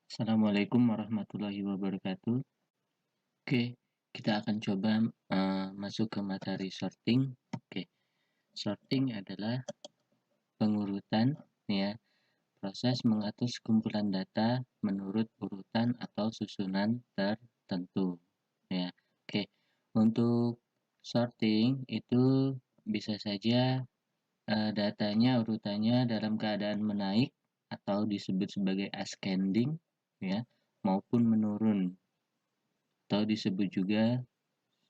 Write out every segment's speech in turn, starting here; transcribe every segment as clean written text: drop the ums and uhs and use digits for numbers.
Assalamualaikum warahmatullahi wabarakatuh. Oke, kita akan coba masuk ke materi sorting. Oke, sorting adalah pengurutan, ya, proses mengatur sekumpulan data menurut urutan atau susunan tertentu. Ya, oke. Untuk sorting itu bisa saja datanya urutannya dalam keadaan menaik atau disebut sebagai ascending, ya, maupun menurun atau disebut juga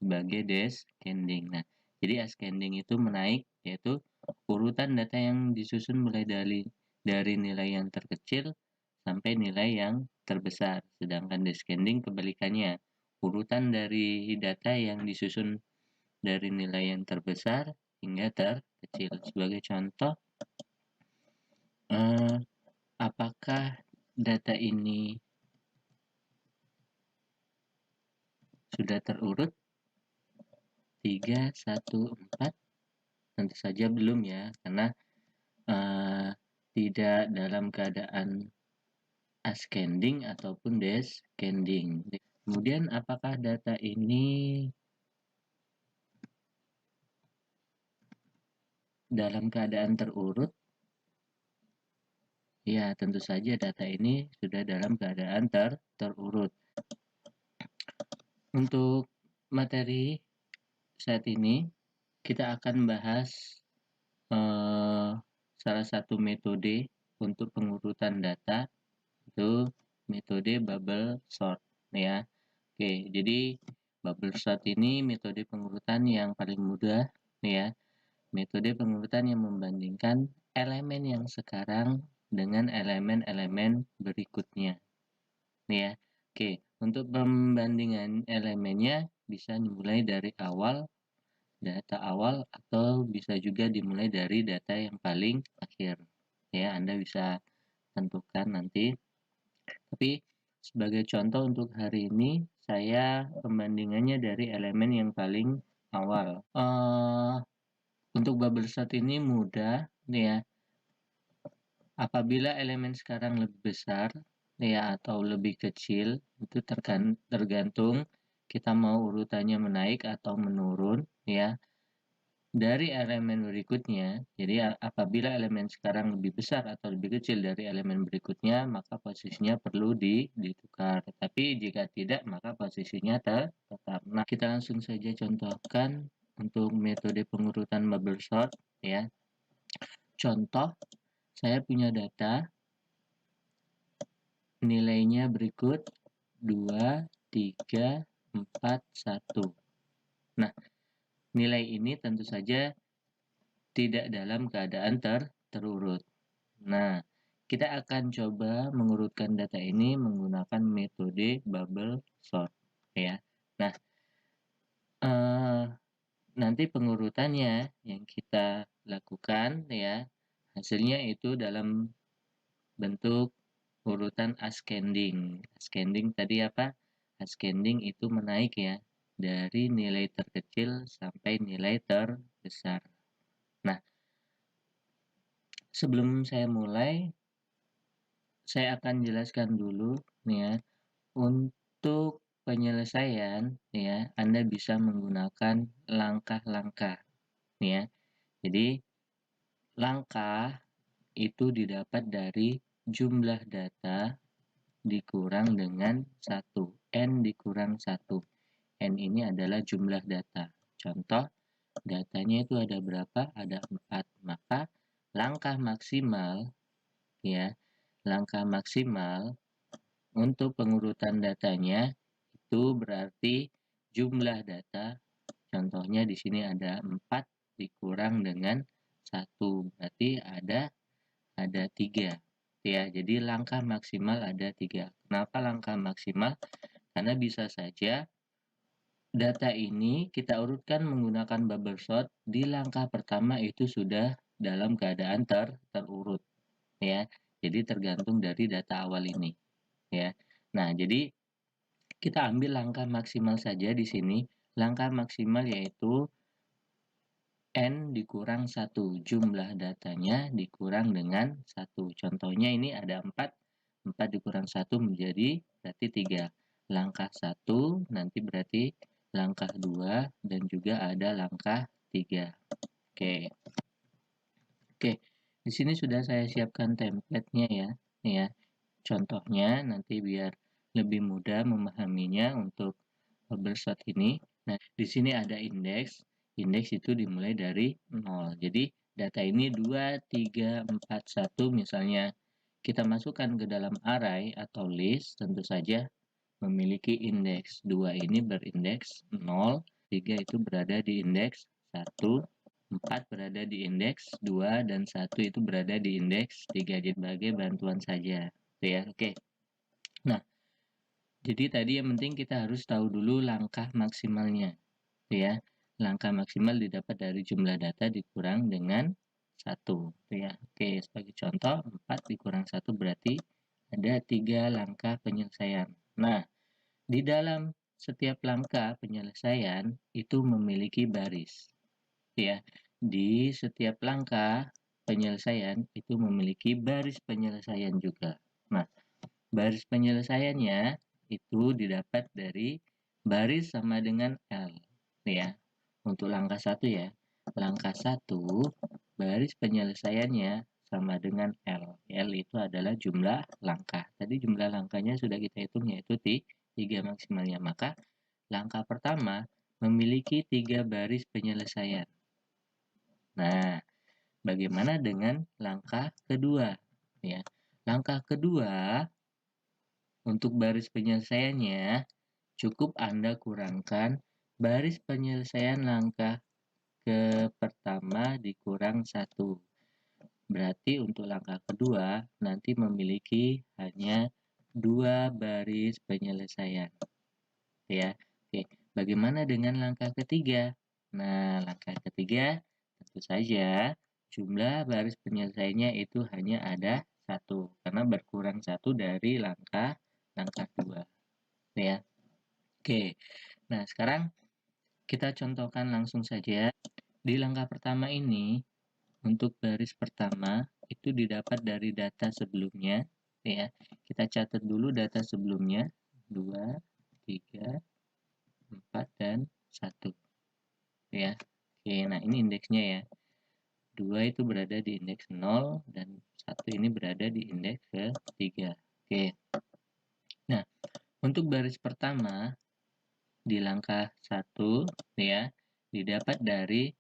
sebagai descending. Nah, jadi ascending itu menaik, yaitu urutan data yang disusun mulai dari nilai yang terkecil sampai nilai yang terbesar. Sedangkan descending kebalikannya, urutan dari data yang disusun dari nilai yang terbesar hingga terkecil. Sebagai contoh, apakah data ini sudah terurut 3, 1, 4? Tentu saja belum ya, karena tidak dalam keadaan ascending ataupun descending. Kemudian apakah data ini dalam keadaan terurut? Ya, tentu saja data ini sudah dalam keadaan terurut. Untuk materi saat ini, kita akan bahas salah satu metode untuk pengurutan data, itu metode bubble sort, ya. Oke, jadi bubble sort ini metode pengurutan yang paling mudah, ya. Metode pengurutan yang membandingkan elemen yang sekarang dengan elemen-elemen berikutnya, ya. Oke, untuk pembandingan elemennya bisa dimulai dari data awal atau bisa juga dimulai dari data yang paling akhir, ya. Anda bisa tentukan nanti. Tapi sebagai contoh untuk hari ini saya pembandingannya dari elemen yang paling awal. Untuk bubble sort ini mudah, ya. Apabila elemen sekarang lebih besar, ya, atau lebih kecil, itu tergantung kita mau urutannya menaik atau menurun, ya, dari elemen berikutnya. Jadi apabila elemen sekarang lebih besar atau lebih kecil dari elemen berikutnya, maka posisinya perlu ditukar. Tapi jika tidak, maka posisinya tetap. Nah, kita langsung saja contohkan untuk metode pengurutan bubble sort, ya. Contoh, saya punya data, nilainya berikut 2, 3, 4, 1. Nah, nilai ini tentu saja tidak dalam keadaan terurut. Nah, kita akan coba mengurutkan data ini menggunakan metode bubble sort, ya. Nah, nanti pengurutannya yang kita lakukan, ya, hasilnya itu dalam bentuk urutan ascending. Ascending tadi apa? Ascending itu menaik, ya, dari nilai terkecil sampai nilai terbesar. Nah, sebelum saya mulai, saya akan jelaskan dulu, ya, untuk penyelesaian, ya, Anda bisa menggunakan langkah-langkah, ya. Jadi langkah itu didapat dari jumlah data dikurang dengan 1. N dikurang 1. N ini adalah jumlah data. Contoh, datanya itu ada berapa? Ada 4. Maka langkah maksimal, ya, langkah maksimal untuk pengurutan datanya itu berarti jumlah data. Contohnya di sini ada 4 dikurang dengan 1. Berarti ada 3. Ya, jadi langkah maksimal ada 3. Kenapa langkah maksimal? Karena bisa saja data ini kita urutkan menggunakan bubble sort, di langkah pertama itu sudah dalam keadaan terurut, ya. Jadi tergantung dari data awal ini, ya. Nah, jadi kita ambil langkah maksimal saja di sini. Langkah maksimal yaitu N dikurang 1, jumlah datanya dikurang dengan 1. Contohnya ini ada 4, 4 dikurang 1 menjadi berarti 3. Langkah 1 nanti berarti langkah 2 dan juga ada langkah 3. Oke. Oke. Di sini sudah saya siapkan template-nya ya. Ya. Contohnya nanti biar lebih mudah memahaminya untuk bubbleshot ini. Nah, di sini ada indeks. Indeks itu dimulai dari 0. Jadi data ini 2, 3, 4, 1 misalnya kita masukkan ke dalam array atau list, tentu saja memiliki indeks. 2 ini berindeks 0, 3 itu berada di indeks 1, 4 berada di indeks 2, dan 1 itu berada di indeks 3. Jadi sebagai bantuan saja. Ya, oke. Nah, jadi tadi yang penting kita harus tahu dulu langkah maksimalnya. Ya, langkah maksimal didapat dari jumlah data dikurang dengan 1. Ya, oke, sebagai contoh 4 dikurang 1 berarti ada 3 langkah penyelesaian. Nah, di dalam setiap langkah penyelesaian itu memiliki baris. Ya, di setiap langkah penyelesaian itu memiliki baris penyelesaian juga. Nah, baris penyelesaiannya itu didapat dari baris sama dengan L. Ya, untuk langkah 1 ya. Langkah 1, baris penyelesaiannya sama dengan L. L itu adalah jumlah langkah. Tadi jumlah langkahnya sudah kita hitung yaitu 3 maksimalnya. Maka langkah pertama memiliki 3 baris penyelesaian. Nah, bagaimana dengan langkah kedua? Ya, langkah kedua untuk baris penyelesaiannya cukup Anda kurangkan baris penyelesaian langkah ke pertama dikurang 1. Berarti untuk langkah kedua nanti memiliki hanya 2 baris penyelesaian. Ya, oke. Bagaimana dengan langkah ketiga? Nah, langkah ketiga tentu saja jumlah baris penyelesaiannya itu hanya ada 1 karena berkurang 1 dari langkah 2. Ya. Oke. Nah, sekarang kita contohkan langsung saja. Di langkah pertama ini, untuk baris pertama itu didapat dari data sebelumnya. Ya, kita catat dulu data sebelumnya. 2, 3, 4, dan 1. Ya. Oke, nah ini indeksnya ya. 2 itu berada di indeks 0 dan 1 ini berada di indeks ke-3. Oke. Nah, untuk baris pertama di langkah 1 ya, didapat dari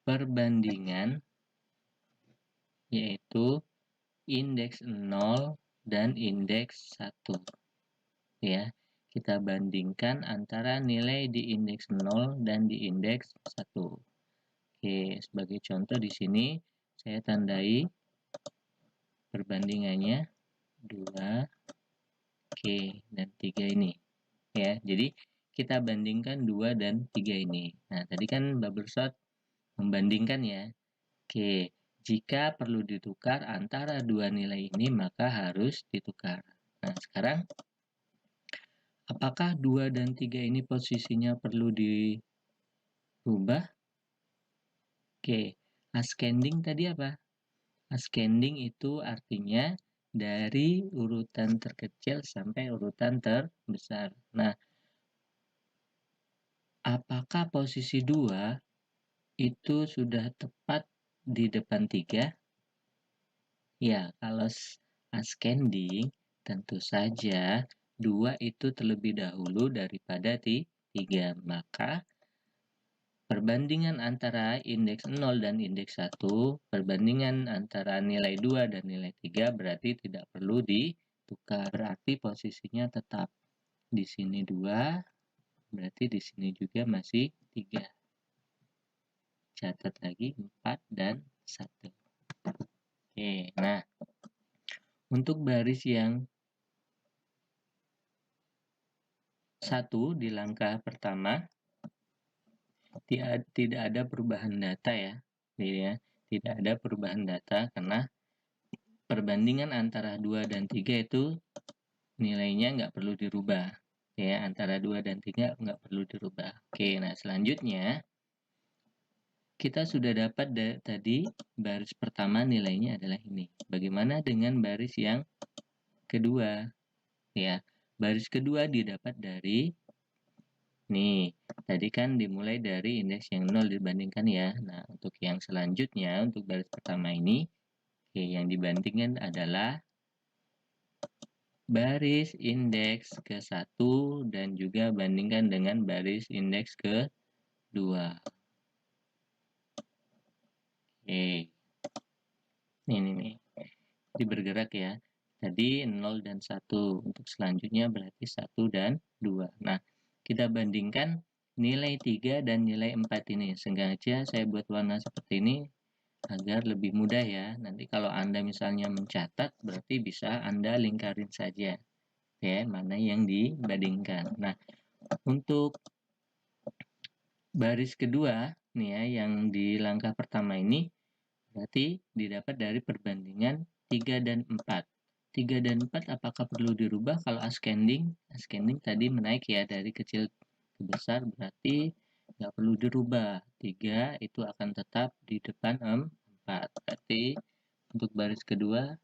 perbandingan yaitu indeks 0 dan indeks 1. Ya, kita bandingkan antara nilai di indeks 0 dan di indeks 1. Oke, sebagai contoh di sini saya tandai perbandingannya 2, oke, dan 3 ini. Ya, jadi kita bandingkan 2 dan 3 ini. Nah, tadi kan bubbleshot membandingkan ya. Oke, jika perlu ditukar antara dua nilai ini maka harus ditukar. Nah, sekarang apakah 2 dan 3 ini posisinya perlu dirubah? Oke, ascending tadi apa? Ascending itu artinya dari urutan terkecil sampai urutan terbesar. Nah, apakah posisi 2 itu sudah tepat di depan 3? Ya, kalau ascending tentu saja 2 itu terlebih dahulu daripada 3. Maka perbandingan antara indeks 0 dan indeks 1, perbandingan antara nilai 2 dan nilai 3 berarti tidak perlu ditukar. Berarti posisinya tetap di sini 2, berarti di sini juga masih 3. Catat lagi 4 dan 1. Oke, nah untuk baris yang 1 di langkah pertama tidak ada perubahan data ya. Tidak ada perubahan data karena perbandingan antara 2 dan 3 itu nilainya nggak perlu dirubah. Ya, antara 2 dan 3 nggak perlu dirubah. Oke, nah selanjutnya kita sudah dapat tadi baris pertama nilainya adalah ini. Bagaimana dengan baris yang kedua. Ya, baris kedua didapat dari nih, tadi kan dimulai dari indeks yang 0 dibandingkan ya. Nah, untuk yang selanjutnya, untuk baris pertama ini, oke, yang dibandingkan adalah baris indeks ke-1 dan juga bandingkan dengan baris indeks ke-2. Oke. Ini bergerak ya. Tadi 0 dan 1. Untuk selanjutnya berarti 1 dan 2. Nah, kita bandingkan nilai 3 dan nilai 4 ini. Sengaja saya buat warna seperti ini agar lebih mudah ya. Nanti kalau Anda misalnya mencatat, berarti bisa Anda lingkarin saja. Ya, mana yang dibandingkan. Nah, untuk baris kedua, nih ya, yang di langkah pertama ini, berarti didapat dari perbandingan 3 dan 4. 3 dan 4 apakah perlu dirubah? Kalau ascending tadi menaik ya dari kecil ke besar, berarti nggak perlu dirubah. 3 itu akan tetap di depan 4. Berarti untuk baris kedua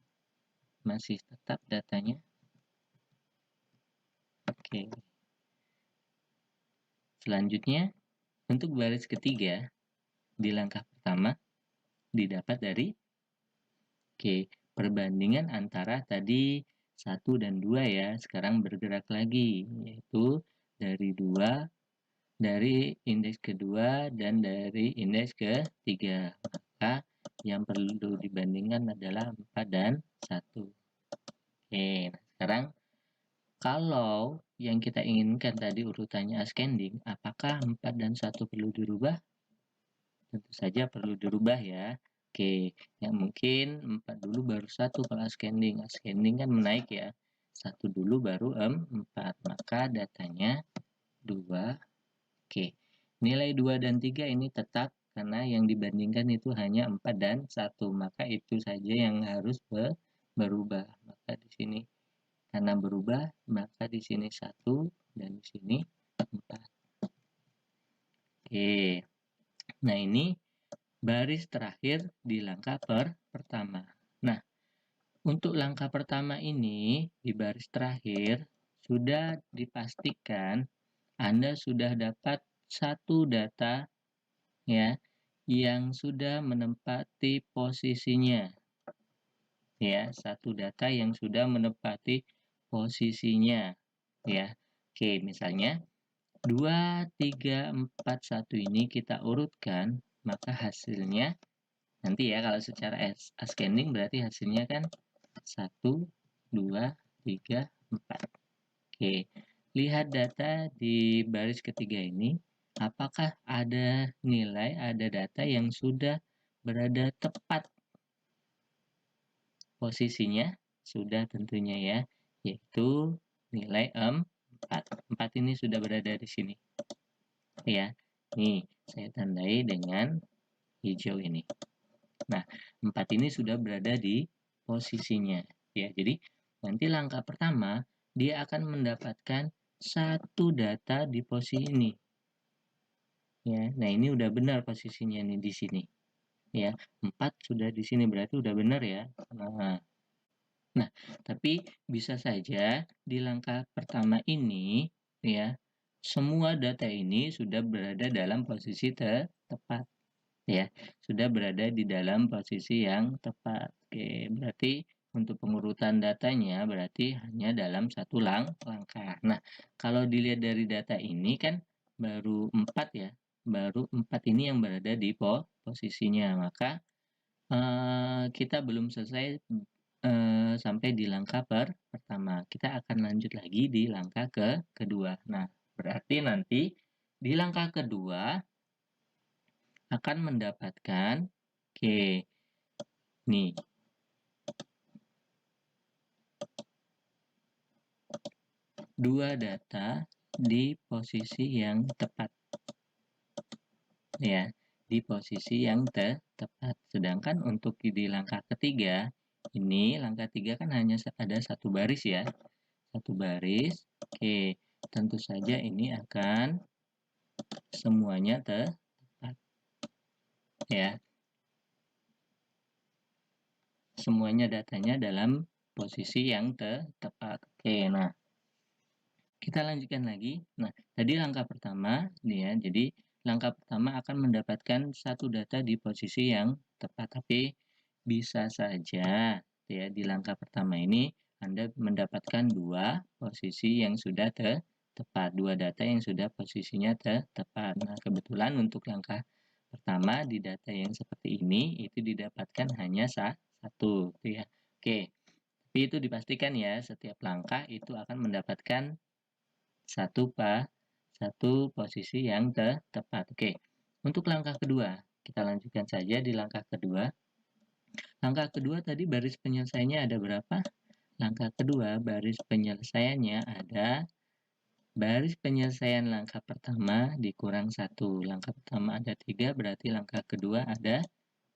masih tetap datanya. Oke. Selanjutnya, untuk baris ketiga, di langkah pertama, didapat dari perbandingan antara tadi 1 dan 2 ya, sekarang bergerak lagi, yaitu dari 2, dari indeks kedua, dan dari indeks ketiga. Maka yang perlu dibandingkan adalah 4 dan 1. Oke, nah sekarang kalau yang kita inginkan tadi urutannya ascending, apakah 4 dan 1 perlu dirubah? Tentu saja perlu dirubah ya. Oke, yang mungkin 4 dulu baru 1 kalau ascending. Ascending kan menaik ya. 1 dulu baru 4. Maka datanya 2. Oke, nilai 2 dan 3 ini tetap karena yang dibandingkan itu hanya 4 dan 1. Maka itu saja yang harus berubah. Maka di sini karena berubah, maka di sini 1 dan di sini 4. Oke, nah ini baris terakhir di langkah pertama. Nah, untuk langkah pertama ini di baris terakhir sudah dipastikan Anda sudah dapat satu data ya yang sudah menempati posisinya. Ya, satu data yang sudah menempati posisinya ya. Oke, misalnya 2, 3, 4, 1 ini kita urutkan, maka hasilnya nanti ya kalau secara ascending berarti hasilnya kan 1, 2, 3, 4. Oke, lihat data di baris ketiga ini, apakah ada nilai, ada data yang sudah berada tepat posisinya? Sudah tentunya ya, yaitu nilai 4. 4 ini sudah berada di sini. Ya, nih saya tandai dengan hijau ini. Nah, 4 ini sudah berada di posisinya. Ya, jadi nanti langkah pertama, dia akan mendapatkan satu data di posisi ini. Ya, nah ini udah benar posisinya nih di sini. Ya, 4 sudah di sini, berarti udah benar ya. Nah, tapi bisa saja di langkah pertama ini, ya, semua data ini sudah berada dalam posisi tepat. Ya, sudah berada di dalam posisi yang tepat. Oke, berarti untuk pengurutan datanya berarti hanya dalam satu langkah. Nah, kalau dilihat dari data ini kan baru 4 ya. Baru 4 ini yang berada di posisinya. Maka kita belum selesai sampai di langkah pertama. Kita akan lanjut lagi di langkah kedua. Nah, berarti nanti di langkah kedua akan mendapatkan nih dua data di posisi yang tepat ya, di posisi yang tepat. Sedangkan untuk di langkah ketiga ini, langkah 3 kan hanya ada satu baris ya, satu baris. Oke, tentu saja ini akan semuanya tepat ya, semuanya datanya dalam posisi yang tepat. Oke, nah kita lanjutkan lagi. Nah, tadi langkah pertama nih ya. Jadi langkah pertama akan mendapatkan satu data di posisi yang tepat. Tapi bisa saja ya di langkah pertama ini Anda mendapatkan dua posisi yang sudah tepat, dua data yang sudah posisinya tepat. Nah, kebetulan untuk langkah pertama di data yang seperti ini itu didapatkan hanya satu, gitu ya. Oke, tapi itu dipastikan ya setiap langkah itu akan mendapatkan satu posisi yang tepat. Oke, untuk langkah kedua, kita lanjutkan saja di langkah kedua. Langkah kedua tadi baris penyelesaiannya ada berapa? Langkah kedua baris penyelesaiannya ada baris penyelesaian langkah pertama dikurang 1. Langkah pertama ada 3, berarti langkah kedua ada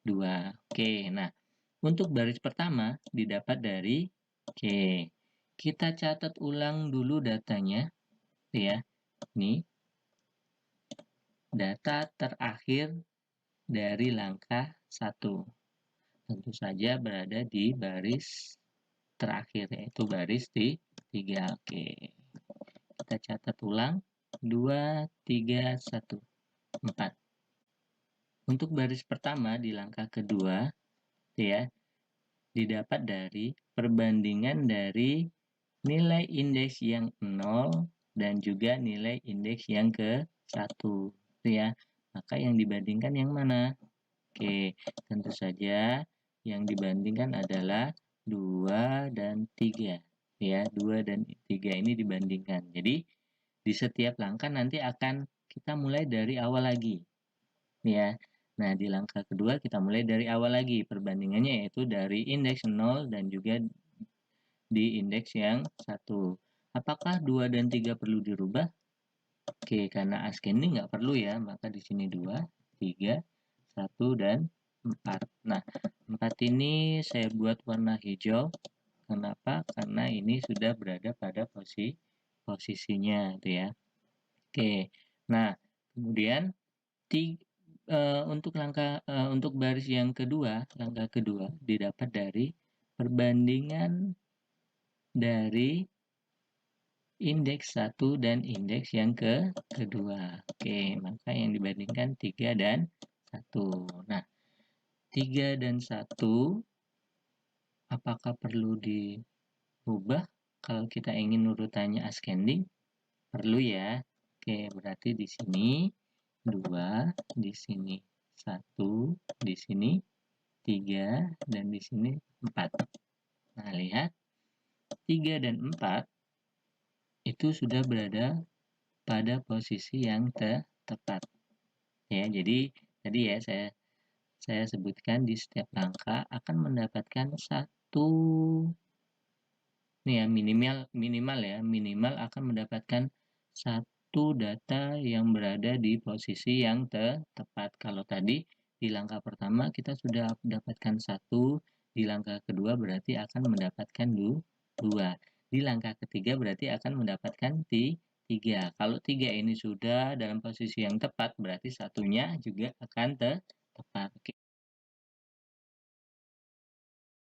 2. Oke, nah untuk baris pertama didapat dari, oke, kita catat ulang dulu datanya, ya. Ini data terakhir dari langkah 1. Tentu saja berada di baris terakhir, yaitu baris di 3. Oke, kita catat ulang. 2, 3, 1, 4. Untuk baris pertama di langkah kedua, ya, didapat dari perbandingan dari nilai indeks yang 0 dan juga nilai indeks yang ke-1, ya. Maka yang dibandingkan yang mana? Oke, tentu saja yang dibandingkan adalah 2 dan 3. Ya, 2 dan 3 ini dibandingkan. Jadi, di setiap langkah nanti akan kita mulai dari awal lagi. Ya. Nah, di langkah kedua kita mulai dari awal lagi. Perbandingannya yaitu dari indeks 0 dan juga di indeks yang 1. Apakah 2 dan 3 perlu dirubah? Oke, karena ascending nggak perlu ya, maka di sini 2, 3, 1, dan 4. Nah, 4 ini saya buat warna hijau. Kenapa? Karena ini sudah berada pada posisinya, gitu ya. Oke, nah kemudian untuk baris yang kedua, langkah kedua didapat dari perbandingan dari indeks 1 dan indeks yang kedua. Oke, maka yang dibandingkan 3 dan 1. Nah, 3 dan 1 apakah perlu dirubah kalau kita ingin urutannya ascending? Perlu ya. Oke, berarti di sini 2, di sini 1, di sini 3, dan di sini 4. Nah, lihat 3 dan 4 itu sudah berada pada posisi yang tepat. Ya, jadi tadi ya saya sebutkan di setiap langkah akan mendapatkan satu nih ya, minimal akan mendapatkan satu data yang berada di posisi yang tepat. Kalau tadi di langkah pertama kita sudah dapatkan 1, di langkah kedua berarti akan mendapatkan 2. Di langkah ketiga berarti akan mendapatkan 3. Kalau 3 ini sudah dalam posisi yang tepat, berarti satunya juga akan tepat. Oke.